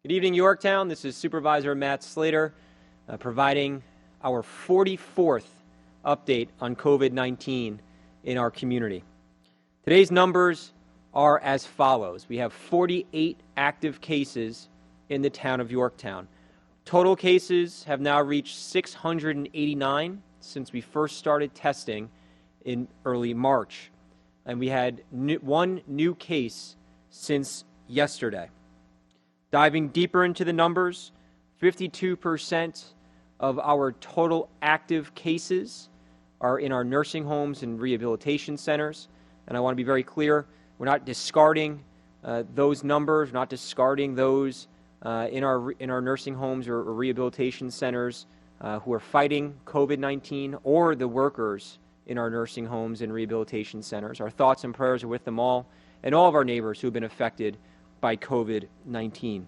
Good evening, Yorktown. This is Supervisor Matt Slater providing our 44th update on COVID-19 in our community. Today's numbers are as follows. We have 48 active cases in the town of Yorktown. Total cases have now reached 689 since we first started testing in early March. And we had one new case since yesterday. Diving deeper into the numbers, 52% of our total active cases are in our nursing homes and rehabilitation centers. And I want to be very clear, we're not discarding those numbers, we're not discarding those in our nursing homes or rehabilitation centers who are fighting COVID-19 or the workers in our nursing homes and rehabilitation centers. Our thoughts and prayers are with them all and all of our neighbors who have been affected by COVID-19.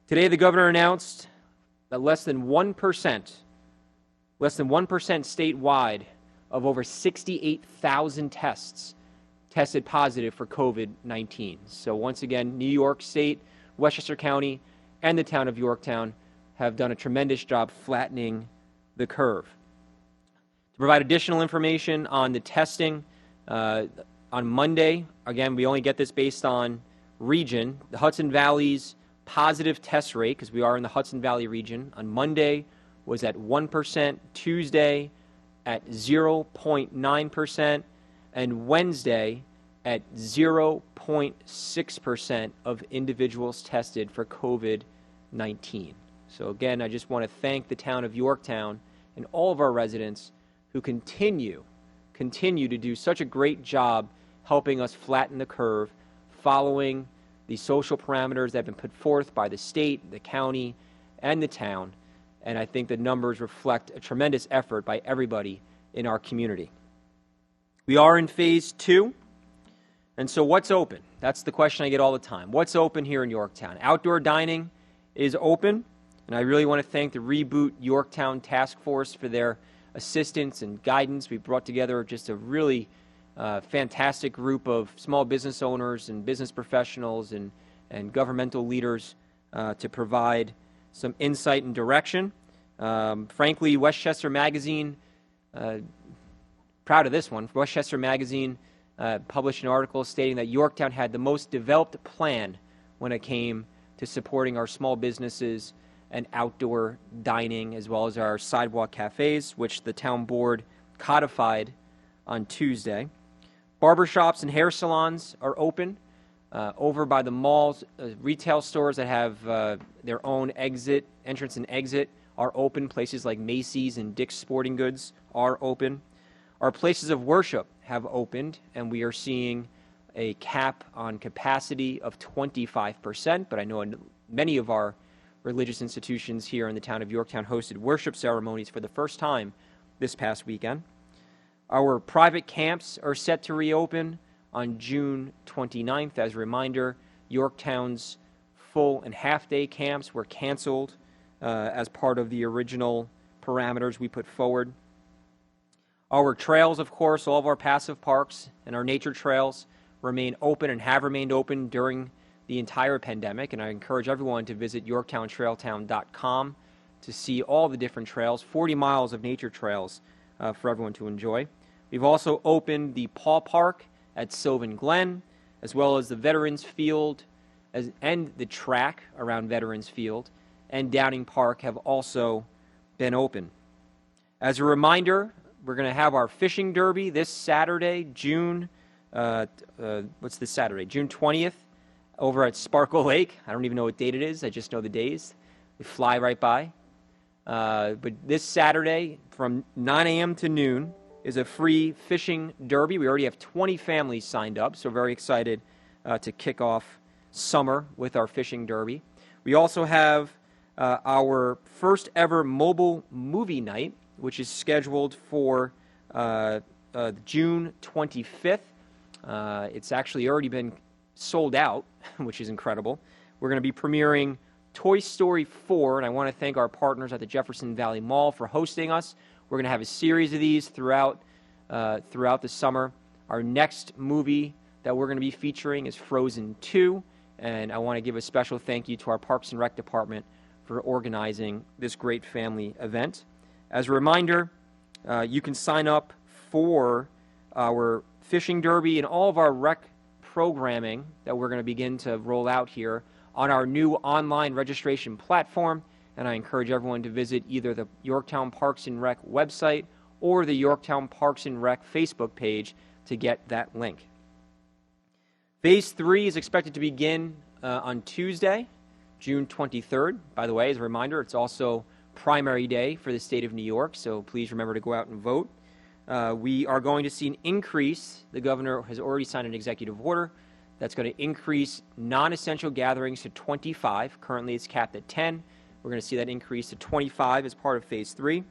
Today, the governor announced that less than 1% statewide of over 68,000 tests tested positive for COVID-19. So once again, New York State, Westchester County, and the town of Yorktown have done a tremendous job flattening the curve. To provide additional information on the testing, on Monday, again, we only get this based on region, the Hudson Valley's positive test rate, because we are in the Hudson Valley region, on Monday was at 1%, Tuesday at 0.9%, and Wednesday at 0.6% of individuals tested for COVID-19. So again, I just want to thank the town of Yorktown and all of our residents who continue to do such a great job helping us flatten the curve, following the social parameters that have been put forth by the state, the county, and the town. And I think the numbers reflect a tremendous effort by everybody in our community. We are in phase 2. And so what's open? That's the question I get all the time. What's open here in Yorktown? Outdoor dining is open. And I really want to thank the Reboot Yorktown Task Force for their assistance and guidance. We brought together just a really fantastic group of small business owners and business professionals and governmental leaders to provide some insight and direction. Frankly, Westchester Magazine, proud of this one, Westchester Magazine published an article stating that Yorktown had the most developed plan when it came to supporting our small businesses and outdoor dining, as well as our sidewalk cafes, which the town board codified on Tuesday. Barbershops and hair salons are open. Over by the malls, retail stores that have their own entrance and exit are open. Places like Macy's and Dick's Sporting Goods are open. Our places of worship have opened, and we are seeing a cap on capacity of 25%, but I know many of our religious institutions here in the town of Yorktown hosted worship ceremonies for the first time this past weekend. Our private camps are set to reopen on June 29th. As a reminder, Yorktown's full and half-day camps were canceled as part of the original parameters we put forward. Our trails, of course, all of our passive parks and our nature trails remain open and have remained open during the entire pandemic, and I encourage everyone to visit YorktownTrailtown.com to see all the different trails, 40 miles of nature trails for everyone to enjoy. We've also opened the Paul Park at Sylvan Glen, as well as the Veterans Field and the track around Veterans Field, and Downing Park have also been open. As a reminder, we're going to have our fishing derby this Saturday, June 20th, over at Sparkle Lake. I don't even know what date it is. I just know the days. They fly right by. But this Saturday from 9 a.m. to noon is a free fishing derby. We already have 20 families signed up, so very excited to kick off summer with our fishing derby. We also have our first ever mobile movie night, which is scheduled for June 25th. It's actually already been sold out, which is incredible. We're going to be premiering Toy Story 4, and I want to thank our partners at the Jefferson Valley Mall for hosting us. We're going to have a series of these throughout the summer. Our next movie that we're going to be featuring is Frozen 2, and I want to give a special thank you to our Parks and Rec department for organizing this great family event. As a reminder, you can sign up for our fishing derby and all of our rec programming that we're going to begin to roll out here on our new online registration platform, and I encourage everyone to visit either the Yorktown Parks and Rec website or the Yorktown Parks and Rec Facebook page to get that link. Phase 3 is expected to begin on Tuesday, June 23rd. By the way, as a reminder, it's also primary day for the state of New York, so please remember to go out and vote. We are going to see an increase. The governor has already signed an executive order that's going to increase non-essential gatherings to 25. Currently, it's capped at 10. We're going to see that increase to 25 as part of Phase 3.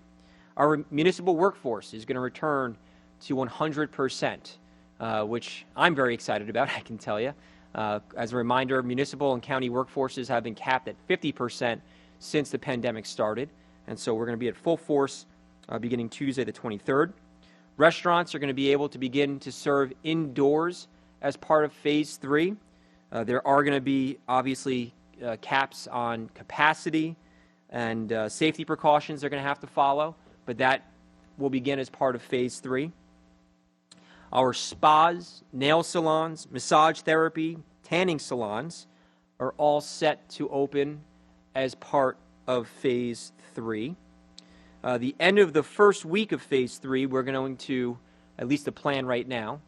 Our municipal workforce is going to return to 100%, which I'm very excited about, I can tell you. As a reminder, municipal and county workforces have been capped at 50% since the pandemic started, and so we're going to be at full force beginning Tuesday the 23rd. Restaurants are going to be able to begin to serve indoors as part of Phase 3. There are going to be, obviously, caps on capacity and safety precautions they're going to have to follow, but that will begin as part of Phase 3. Our spas, nail salons, massage therapy, tanning salons are all set to open as part of Phase 3. The end of the first week of Phase 3, we're going to, at least the plan right now,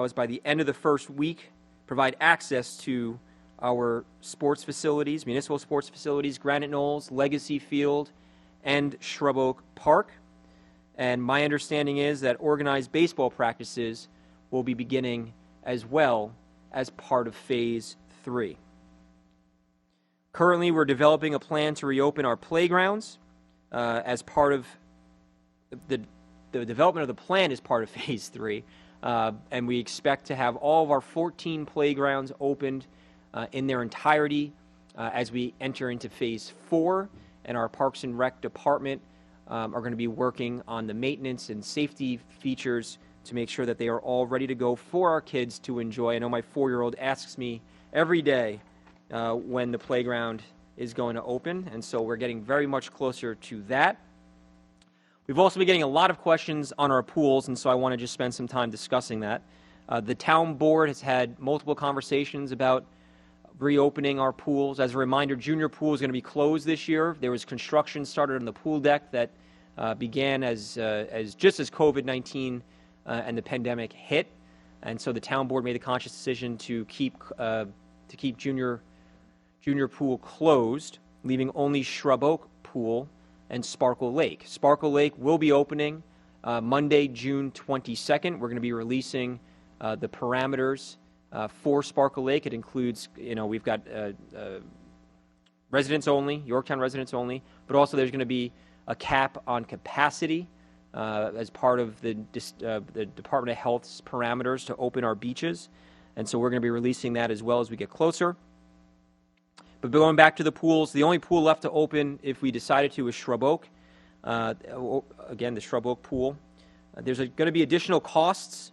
is by the end of the first week, provide access to our sports facilities, municipal sports facilities, Granite Knolls, Legacy Field, and Shrub Oak Park. And my understanding is that organized baseball practices will be beginning as well as part of Phase 3. Currently, we're developing a plan to reopen our playgrounds as part of the development of the plan is part of Phase 3. And we expect to have all of our 14 playgrounds opened in their entirety as we enter into Phase 4. And our Parks and Rec department are going to be working on the maintenance and safety features to make sure that they are all ready to go for our kids to enjoy. I know my 4-year-old asks me every day when the playground is going to open, and so we're getting very much closer to that. We've also been getting a lot of questions on our pools, and so I want to just spend some time discussing that. The town board has had multiple conversations about reopening our pools. As a reminder, junior pool is going to be closed this year. There was construction started on the pool deck that began as just as COVID-19 and the pandemic hit, and so the town board made the conscious decision to keep junior pool closed, leaving only Shrub Oak Pool and Sparkle Lake. Sparkle Lake will be opening Monday, June 22nd. We're going to be releasing the parameters for Sparkle Lake. It includes, we've got residents only, Yorktown residents only, but also there's going to be a cap on capacity as part of the Department of Health's parameters to open our beaches. And so we're going to be releasing that as well as we get closer. But going back to the pools, the only pool left to open, if we decided to, is Shrub Oak. Again, the Shrub Oak pool. There's going to be additional costs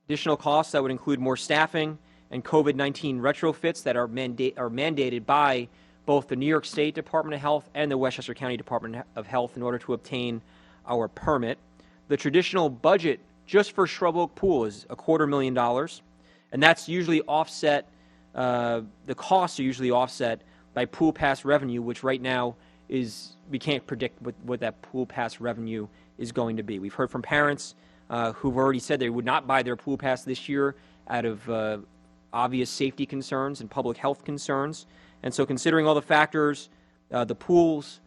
that would include more staffing and COVID-19 retrofits that are mandated by both the New York State Department of Health and the Westchester County Department of Health in order to obtain our permit. The traditional budget just for Shrub Oak Pool is $250,000, and that's usually offset. The costs are usually offset by pool pass revenue, which right now we can't predict what that pool pass revenue is going to be. We've heard from parents who've already said they would not buy their pool pass this year out of obvious safety concerns and public health concerns. And so considering all the factors, the pools,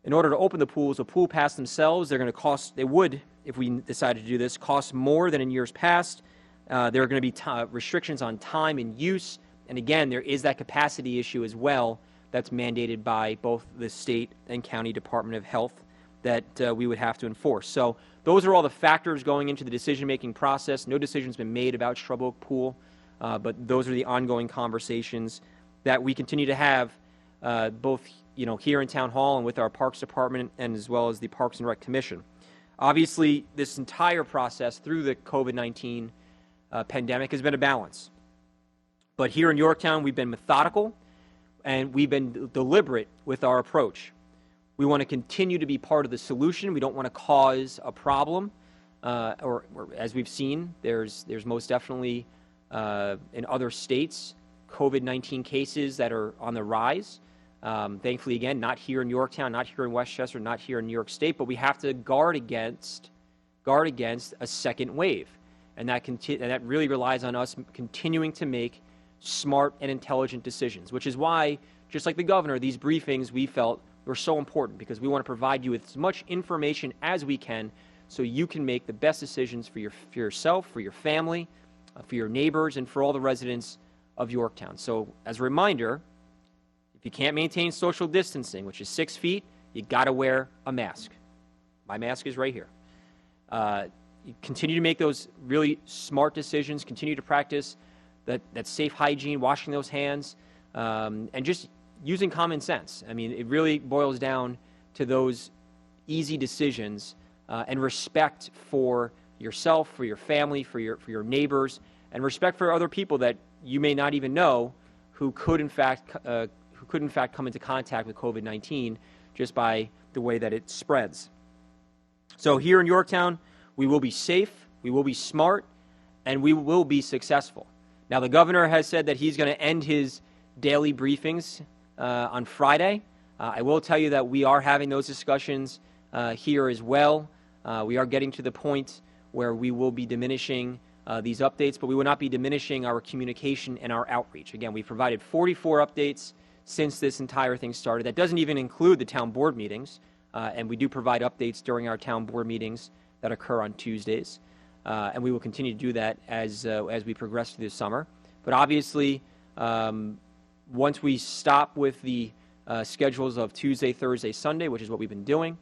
in order to open the pool pass themselves, they would, if we decided to do this, cost more than in years past. There are going to be restrictions on time and use. And again, there is that capacity issue as well that's mandated by both the state and county Department of Health that we would have to enforce. So those are all the factors going into the decision-making process. No decision's been made about Shrub Oak Pool, but those are the ongoing conversations that we continue to have both here in Town Hall and with our Parks Department and as well as the Parks and Rec Commission. Obviously, this entire process through the COVID-19 pandemic has been a balance. But here in Yorktown, we've been methodical and we've been deliberate with our approach. We want to continue to be part of the solution. We don't want to cause a problem. Or as we've seen, there's most definitely in other states COVID-19 cases that are on the rise. Thankfully, again, not here in Yorktown, not here in Westchester, not here in New York State, but we have to guard against a second wave, and that really relies on us continuing to make smart and intelligent decisions. Which is why, just like the governor, these briefings we felt were so important, because we want to provide you with as much information as we can, so you can make the best decisions for yourself, for your family, for your neighbors, and for all the residents of Yorktown. So, as a reminder, if you can't maintain social distancing, which is 6 feet, you got to wear a mask. My mask is right here. You continue to make those really smart decisions, continue to practice that safe hygiene, washing those hands, and just using common sense. I mean, it really boils down to those easy decisions and respect for yourself, for your family, for your neighbors, and respect for other people that you may not even know who could in fact come into contact with COVID-19 just by the way that it spreads. So here in Yorktown, we will be safe, we will be smart, and we will be successful. Now, the governor has said that he's going to end his daily briefings on Friday. I will tell you that we are having those discussions here as well. We are getting to the point where we will be diminishing these updates, but we will not be diminishing our communication and our outreach. Again, we've provided 44 updates since this entire thing started. That doesn't even include the town board meetings, and we do provide updates during our town board meetings that occur on Tuesdays, and we will continue to do that as we progress through the summer. But obviously, once we stop with the schedules of Tuesday, Thursday, Sunday, which is what we've been doing,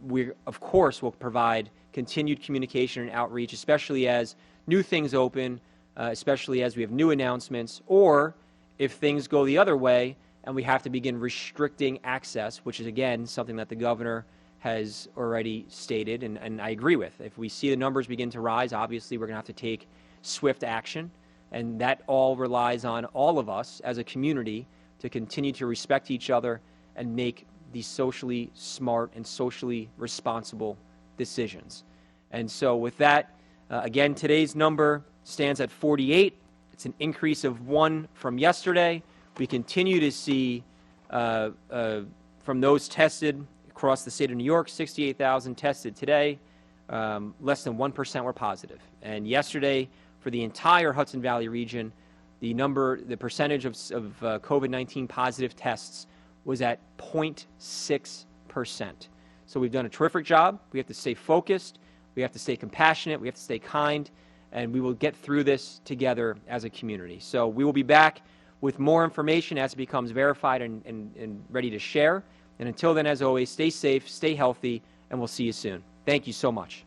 we, of course, will provide continued communication and outreach, especially as new things open, especially as we have new announcements, or if things go the other way and we have to begin restricting access, which is, again, something that the governor has already stated, and I agree with. If we see the numbers begin to rise, obviously we're going to have to take swift action, and that all relies on all of us as a community to continue to respect each other and make these socially smart and socially responsible decisions. And so with that, again, today's number stands at 48. It's an increase of 1 from yesterday. We continue to see from those tested across the state of New York, 68,000 tested today, less than 1% were positive. And yesterday, for the entire Hudson Valley region, the percentage of COVID-19 positive tests was at 0.6%. So we've done a terrific job. We have to stay focused. We have to stay compassionate. We have to stay kind. And we will get through this together as a community. So we will be back with more information as it becomes verified and ready to share. And until then, as always, stay safe, stay healthy, and we'll see you soon. Thank you so much.